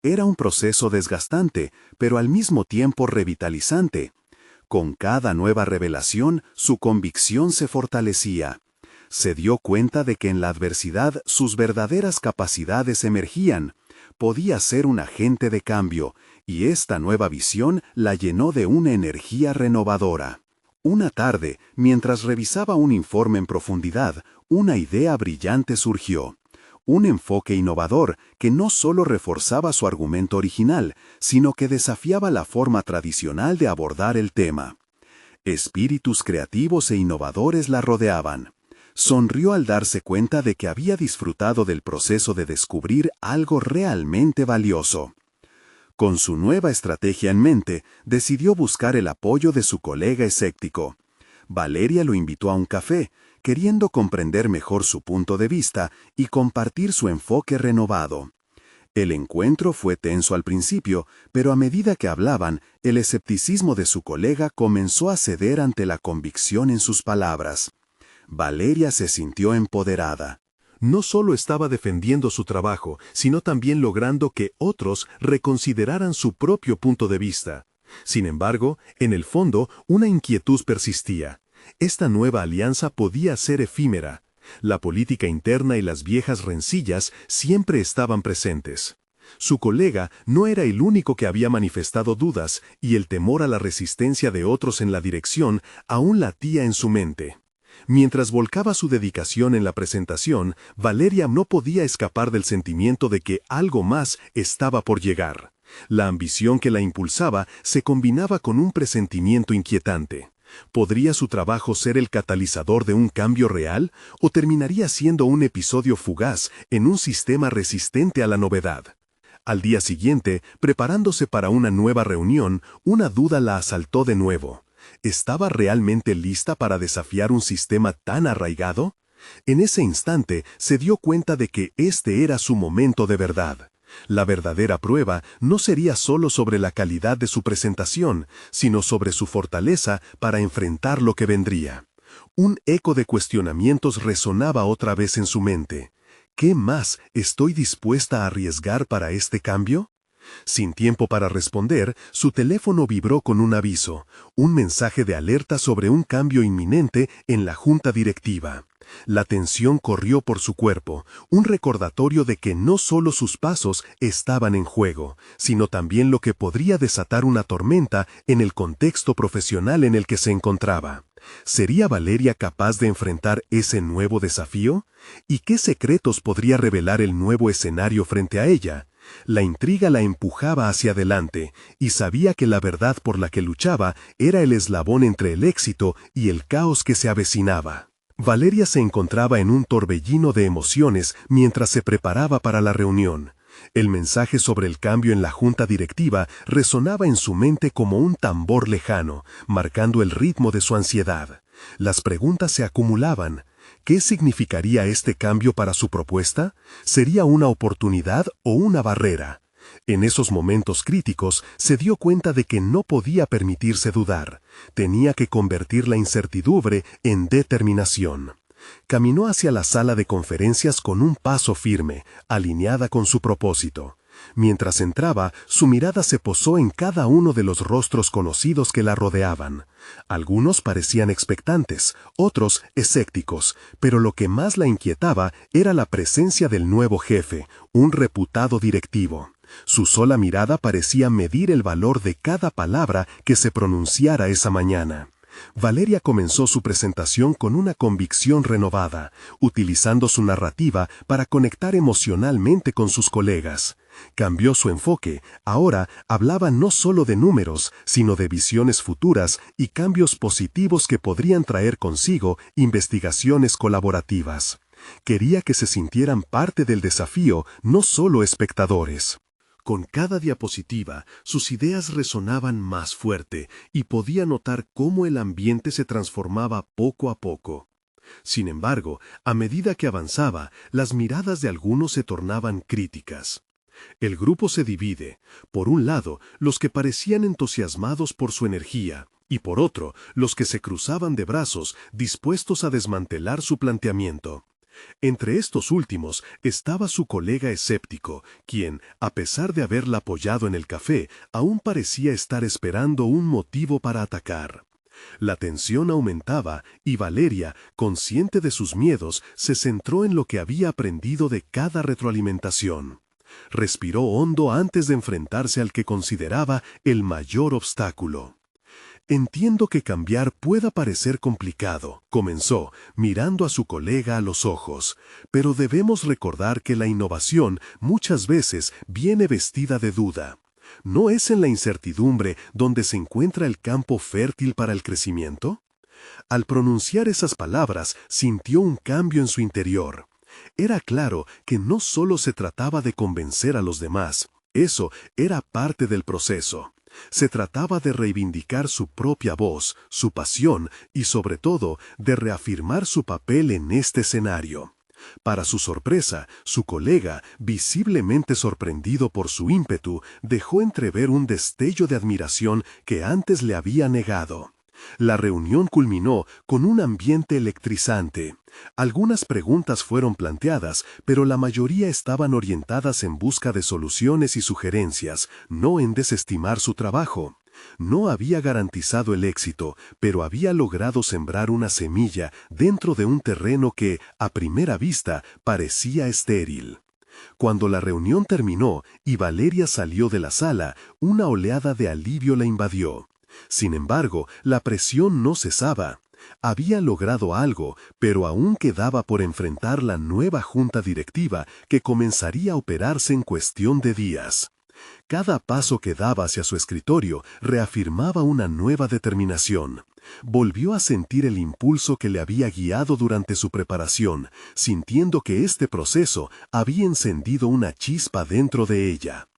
Era un proceso desgastante, pero al mismo tiempo revitalizante. Con cada nueva revelación, su convicción se fortalecía. Se dio cuenta de que en la adversidad sus verdaderas capacidades emergían. Podía ser un agente de cambio, y esta nueva visión la llenó de una energía renovadora. Una tarde, mientras revisaba un informe en profundidad, una idea brillante surgió. Un enfoque innovador que no solo reforzaba su argumento original, sino que desafiaba la forma tradicional de abordar el tema. Espíritus creativos e innovadores la rodeaban. Sonrió al darse cuenta de que había disfrutado del proceso de descubrir algo realmente valioso. Con su nueva estrategia en mente, decidió buscar el apoyo de su colega escéptico. Valeria lo invitó a un café, queriendo comprender mejor su punto de vista y compartir su enfoque renovado. El encuentro fue tenso al principio, pero a medida que hablaban, el escepticismo de su colega comenzó a ceder ante la convicción en sus palabras. Valeria se sintió empoderada. No solo estaba defendiendo su trabajo, sino también logrando que otros reconsideraran su propio punto de vista. Sin embargo, en el fondo, una inquietud persistía. Esta nueva alianza podía ser efímera. La política interna y las viejas rencillas siempre estaban presentes. Su colega no era el único que había manifestado dudas, y el temor a la resistencia de otros en la dirección aún latía en su mente. Mientras volcaba su dedicación en la presentación, Valeria no podía escapar del sentimiento de que algo más estaba por llegar. La ambición que la impulsaba se combinaba con un presentimiento inquietante. ¿Podría su trabajo ser el catalizador de un cambio real o terminaría siendo un episodio fugaz en un sistema resistente a la novedad? Al día siguiente, preparándose para una nueva reunión, una duda la asaltó de nuevo. ¿Estaba realmente lista para desafiar un sistema tan arraigado? En ese instante se dio cuenta de que este era su momento de verdad. La verdadera prueba no sería solo sobre la calidad de su presentación, sino sobre su fortaleza para enfrentar lo que vendría. Un eco de cuestionamientos resonaba otra vez en su mente. ¿Qué más estoy dispuesta a arriesgar para este cambio? Sin tiempo para responder, su teléfono vibró con un aviso, un mensaje de alerta sobre un cambio inminente en la junta directiva. La tensión corrió por su cuerpo, un recordatorio de que no solo sus pasos estaban en juego, sino también lo que podría desatar una tormenta en el contexto profesional en el que se encontraba. ¿Sería Valeria capaz de enfrentar ese nuevo desafío? ¿Y qué secretos podría revelar el nuevo escenario frente a ella? La intriga la empujaba hacia adelante, y sabía que la verdad por la que luchaba era el eslabón entre el éxito y el caos que se avecinaba. Valeria se encontraba en un torbellino de emociones mientras se preparaba para la reunión. El mensaje sobre el cambio en la junta directiva resonaba en su mente como un tambor lejano, marcando el ritmo de su ansiedad. Las preguntas se acumulaban. ¿Qué significaría este cambio para su propuesta? ¿Sería una oportunidad o una barrera? En esos momentos críticos se dio cuenta de que no podía permitirse dudar. Tenía que convertir la incertidumbre en determinación. Caminó hacia la sala de conferencias con un paso firme, alineada con su propósito. Mientras entraba, su mirada se posó en cada uno de los rostros conocidos que la rodeaban. Algunos parecían expectantes, otros escépticos, pero lo que más la inquietaba era la presencia del nuevo jefe, un reputado directivo. Su sola mirada parecía medir el valor de cada palabra que se pronunciara esa mañana. Valeria comenzó su presentación con una convicción renovada, utilizando su narrativa para conectar emocionalmente con sus colegas. Cambió su enfoque, ahora hablaba no solo de números, sino de visiones futuras y cambios positivos que podrían traer consigo investigaciones colaborativas. Quería que se sintieran parte del desafío, no solo espectadores. Con cada diapositiva, sus ideas resonaban más fuerte y podía notar cómo el ambiente se transformaba poco a poco. Sin embargo, a medida que avanzaba, las miradas de algunos se tornaban críticas. El grupo se divide, por un lado, los que parecían entusiasmados por su energía, y por otro, los que se cruzaban de brazos, dispuestos a desmantelar su planteamiento. Entre estos últimos estaba su colega escéptico, quien, a pesar de haberla apoyado en el café, aún parecía estar esperando un motivo para atacar. La tensión aumentaba y Valeria, consciente de sus miedos, se centró en lo que había aprendido de cada retroalimentación. Respiró hondo antes de enfrentarse al que consideraba el mayor obstáculo. Entiendo que cambiar pueda parecer complicado, comenzó, mirando a su colega a los ojos, pero debemos recordar que la innovación muchas veces viene vestida de duda. ¿No es en la incertidumbre donde se encuentra el campo fértil para el crecimiento? Al pronunciar esas palabras, sintió un cambio en su interior. Era claro que no solo se trataba de convencer a los demás, eso era parte del proceso. Se trataba de reivindicar su propia voz, su pasión y, sobre todo, de reafirmar su papel en este escenario. Para su sorpresa, su colega, visiblemente sorprendido por su ímpetu, dejó entrever un destello de admiración que antes le había negado. La reunión culminó con un ambiente electrizante. Algunas preguntas fueron planteadas, pero la mayoría estaban orientadas en busca de soluciones y sugerencias, no en desestimar su trabajo. No había garantizado el éxito, pero había logrado sembrar una semilla dentro de un terreno que, a primera vista, parecía estéril. Cuando la reunión terminó y Valeria salió de la sala, una oleada de alivio la invadió. Sin embargo, la presión no cesaba. Había logrado algo, pero aún quedaba por enfrentar la nueva junta directiva que comenzaría a operarse en cuestión de días. Cada paso que daba hacia su escritorio reafirmaba una nueva determinación. Volvió a sentir el impulso que le había guiado durante su preparación, sintiendo que este proceso había encendido una chispa dentro de ella.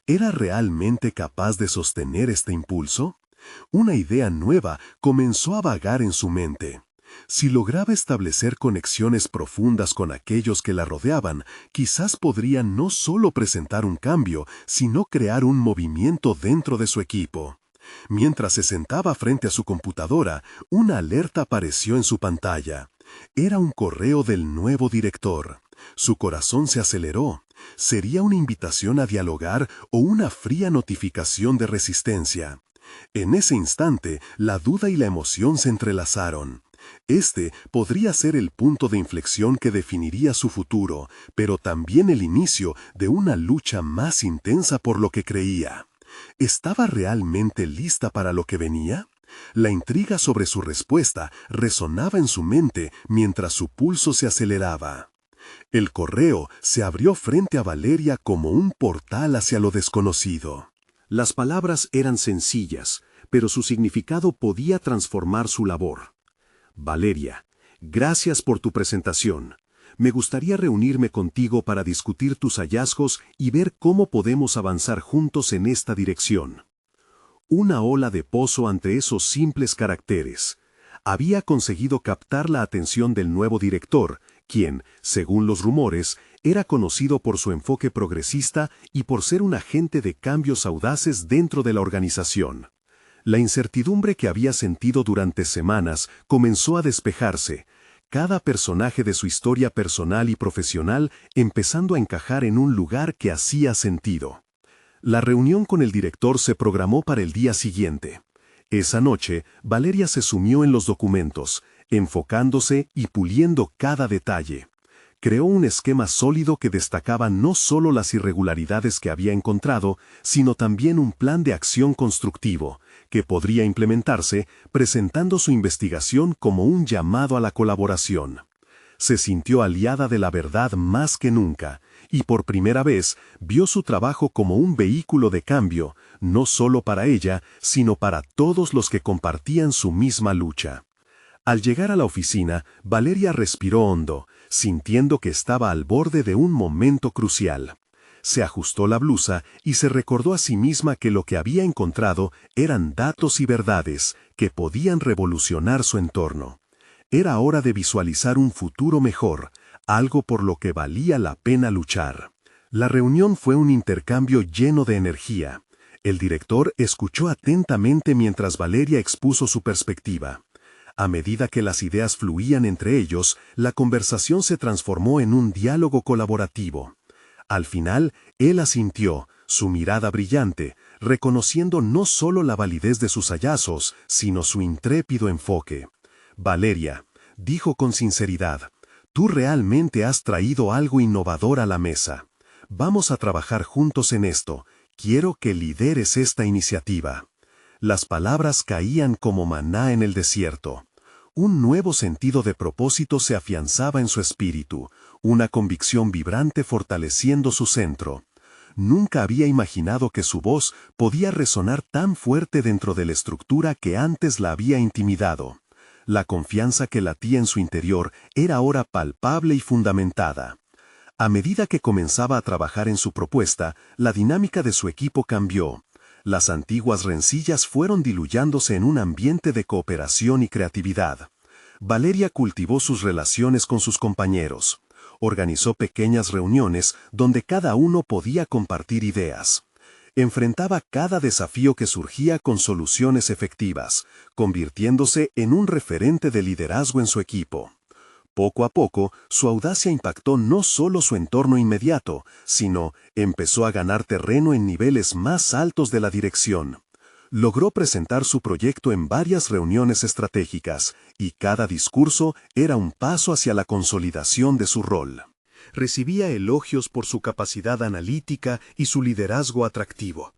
¿Era realmente capaz de sostener este impulso? Una idea nueva comenzó a vagar en su mente. Si lograba establecer conexiones profundas con aquellos que la rodeaban, quizás podría no solo presentar un cambio, sino crear un movimiento dentro de su equipo. Mientras se sentaba frente a su computadora, una alerta apareció en su pantalla. Era un correo del nuevo director. Su corazón se aceleró. ¿Sería una invitación a dialogar o una fría notificación de resistencia? En ese instante, la duda y la emoción se entrelazaron. Este podría ser el punto de inflexión que definiría su futuro, pero también el inicio de una lucha más intensa por lo que creía. ¿Estaba realmente lista para lo que venía? La intriga sobre su respuesta resonaba en su mente mientras su pulso se aceleraba. El correo se abrió frente a Valeria como un portal hacia lo desconocido. Las palabras eran sencillas, pero su significado podía transformar su labor. Valeria, gracias por tu presentación. Me gustaría reunirme contigo para discutir tus hallazgos y ver cómo podemos avanzar juntos en esta dirección. Una ola de pozo ante esos simples caracteres. Había conseguido captar la atención del nuevo director, quien, según los rumores, era conocido por su enfoque progresista y por ser un agente de cambios audaces dentro de la organización. La incertidumbre que había sentido durante semanas comenzó a despejarse, cada personaje de su historia personal y profesional empezando a encajar en un lugar que hacía sentido. La reunión con el director se programó para el día siguiente. Esa noche, Valeria se sumió en los documentos, enfocándose y puliendo cada detalle. Creó un esquema sólido que destacaba no solo las irregularidades que había encontrado, sino también un plan de acción constructivo, que podría implementarse presentando su investigación como un llamado a la colaboración. Se sintió aliada de la verdad más que nunca, y por primera vez vio su trabajo como un vehículo de cambio, no solo para ella, sino para todos los que compartían su misma lucha. Al llegar a la oficina, Valeria respiró hondo, sintiendo que estaba al borde de un momento crucial. Se ajustó la blusa y se recordó a sí misma que lo que había encontrado eran datos y verdades que podían revolucionar su entorno. Era hora de visualizar un futuro mejor, algo por lo que valía la pena luchar. La reunión fue un intercambio lleno de energía. El director escuchó atentamente mientras Valeria expuso su perspectiva. A medida que las ideas fluían entre ellos, la conversación se transformó en un diálogo colaborativo. Al final, él asintió, su mirada brillante, reconociendo no solo la validez de sus hallazgos, sino su intrépido enfoque. Valeria, dijo con sinceridad, tú realmente has traído algo innovador a la mesa. Vamos a trabajar juntos en esto. Quiero que lideres esta iniciativa. Las palabras caían como maná en el desierto. Un nuevo sentido de propósito se afianzaba en su espíritu, una convicción vibrante fortaleciendo su centro. Nunca había imaginado que su voz podía resonar tan fuerte dentro de la estructura que antes la había intimidado. La confianza que latía en su interior era ahora palpable y fundamentada. A medida que comenzaba a trabajar en su propuesta, la dinámica de su equipo cambió. Las antiguas rencillas fueron diluyéndose en un ambiente de cooperación y creatividad. Valeria cultivó sus relaciones con sus compañeros. Organizó pequeñas reuniones donde cada uno podía compartir ideas. Enfrentaba cada desafío que surgía con soluciones efectivas, convirtiéndose en un referente de liderazgo en su equipo. Poco a poco, su audacia impactó no solo su entorno inmediato, sino empezó a ganar terreno en niveles más altos de la dirección. Logró presentar su proyecto en varias reuniones estratégicas, y cada discurso era un paso hacia la consolidación de su rol. Recibía elogios por su capacidad analítica y su liderazgo atractivo.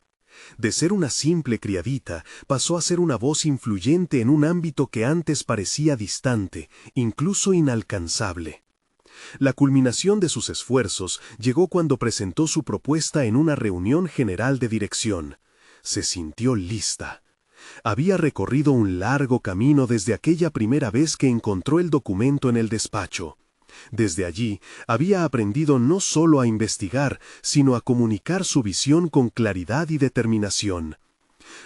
De ser una simple criadita, pasó a ser una voz influyente en un ámbito que antes parecía distante, incluso inalcanzable. La culminación de sus esfuerzos llegó cuando presentó su propuesta en una reunión general de dirección. Se sintió lista. Había recorrido un largo camino desde aquella primera vez que encontró el documento en el despacho. Desde allí, había aprendido no solo a investigar, sino a comunicar su visión con claridad y determinación.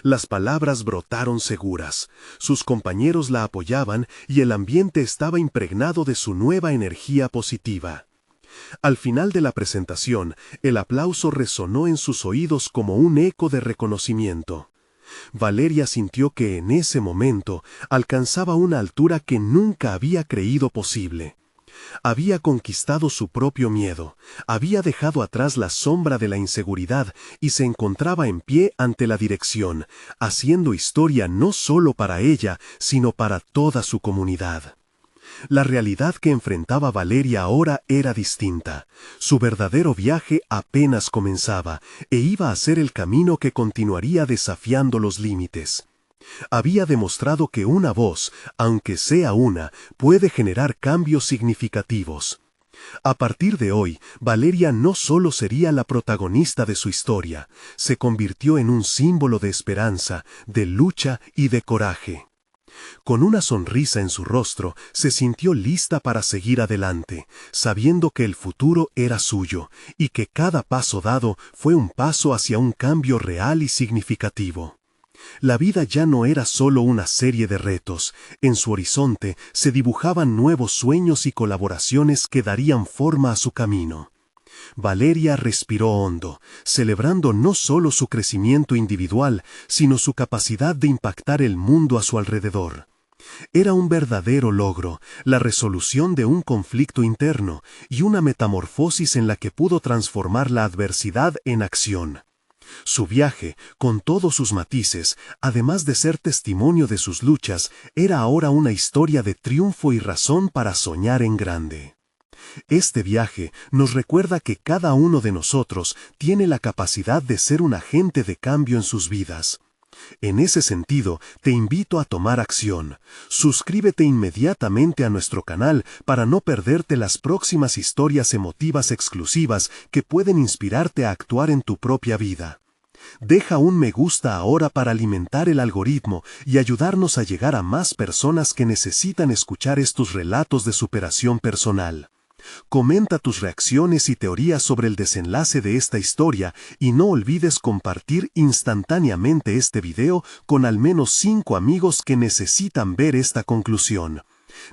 Las palabras brotaron seguras, sus compañeros la apoyaban y el ambiente estaba impregnado de su nueva energía positiva. Al final de la presentación, el aplauso resonó en sus oídos como un eco de reconocimiento. Valeria sintió que en ese momento alcanzaba una altura que nunca había creído posible. Había conquistado su propio miedo, había dejado atrás la sombra de la inseguridad y se encontraba en pie ante la dirección, haciendo historia no solo para ella, sino para toda su comunidad. La realidad que enfrentaba Valeria ahora era distinta. Su verdadero viaje apenas comenzaba, e iba a ser el camino que continuaría desafiando los límites. Había demostrado que una voz, aunque sea una, puede generar cambios significativos. A partir de hoy, Valeria no solo sería la protagonista de su historia, se convirtió en un símbolo de esperanza, de lucha y de coraje. Con una sonrisa en su rostro, se sintió lista para seguir adelante, sabiendo que el futuro era suyo y que cada paso dado fue un paso hacia un cambio real y significativo. La vida ya no era solo una serie de retos, en su horizonte se dibujaban nuevos sueños y colaboraciones que darían forma a su camino. Valeria respiró hondo, celebrando no solo su crecimiento individual, sino su capacidad de impactar el mundo a su alrededor. Era un verdadero logro, la resolución de un conflicto interno y una metamorfosis en la que pudo transformar la adversidad en acción. Su viaje, con todos sus matices, además de ser testimonio de sus luchas, era ahora una historia de triunfo y razón para soñar en grande. Este viaje nos recuerda que cada uno de nosotros tiene la capacidad de ser un agente de cambio en sus vidas. En ese sentido, te invito a tomar acción. Suscríbete inmediatamente a nuestro canal para no perderte las próximas historias emotivas exclusivas que pueden inspirarte a actuar en tu propia vida. Deja un me gusta ahora para alimentar el algoritmo y ayudarnos a llegar a más personas que necesitan escuchar estos relatos de superación personal. Comenta tus reacciones y teorías sobre el desenlace de esta historia y no olvides compartir instantáneamente este video con al menos 5 amigos que necesitan ver esta conclusión.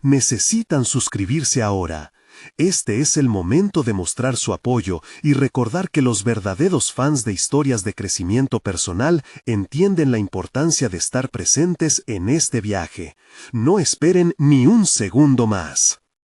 Necesitan suscribirse ahora. Este es el momento de mostrar su apoyo y recordar que los verdaderos fans de historias de crecimiento personal entienden la importancia de estar presentes en este viaje. No esperen ni un segundo más.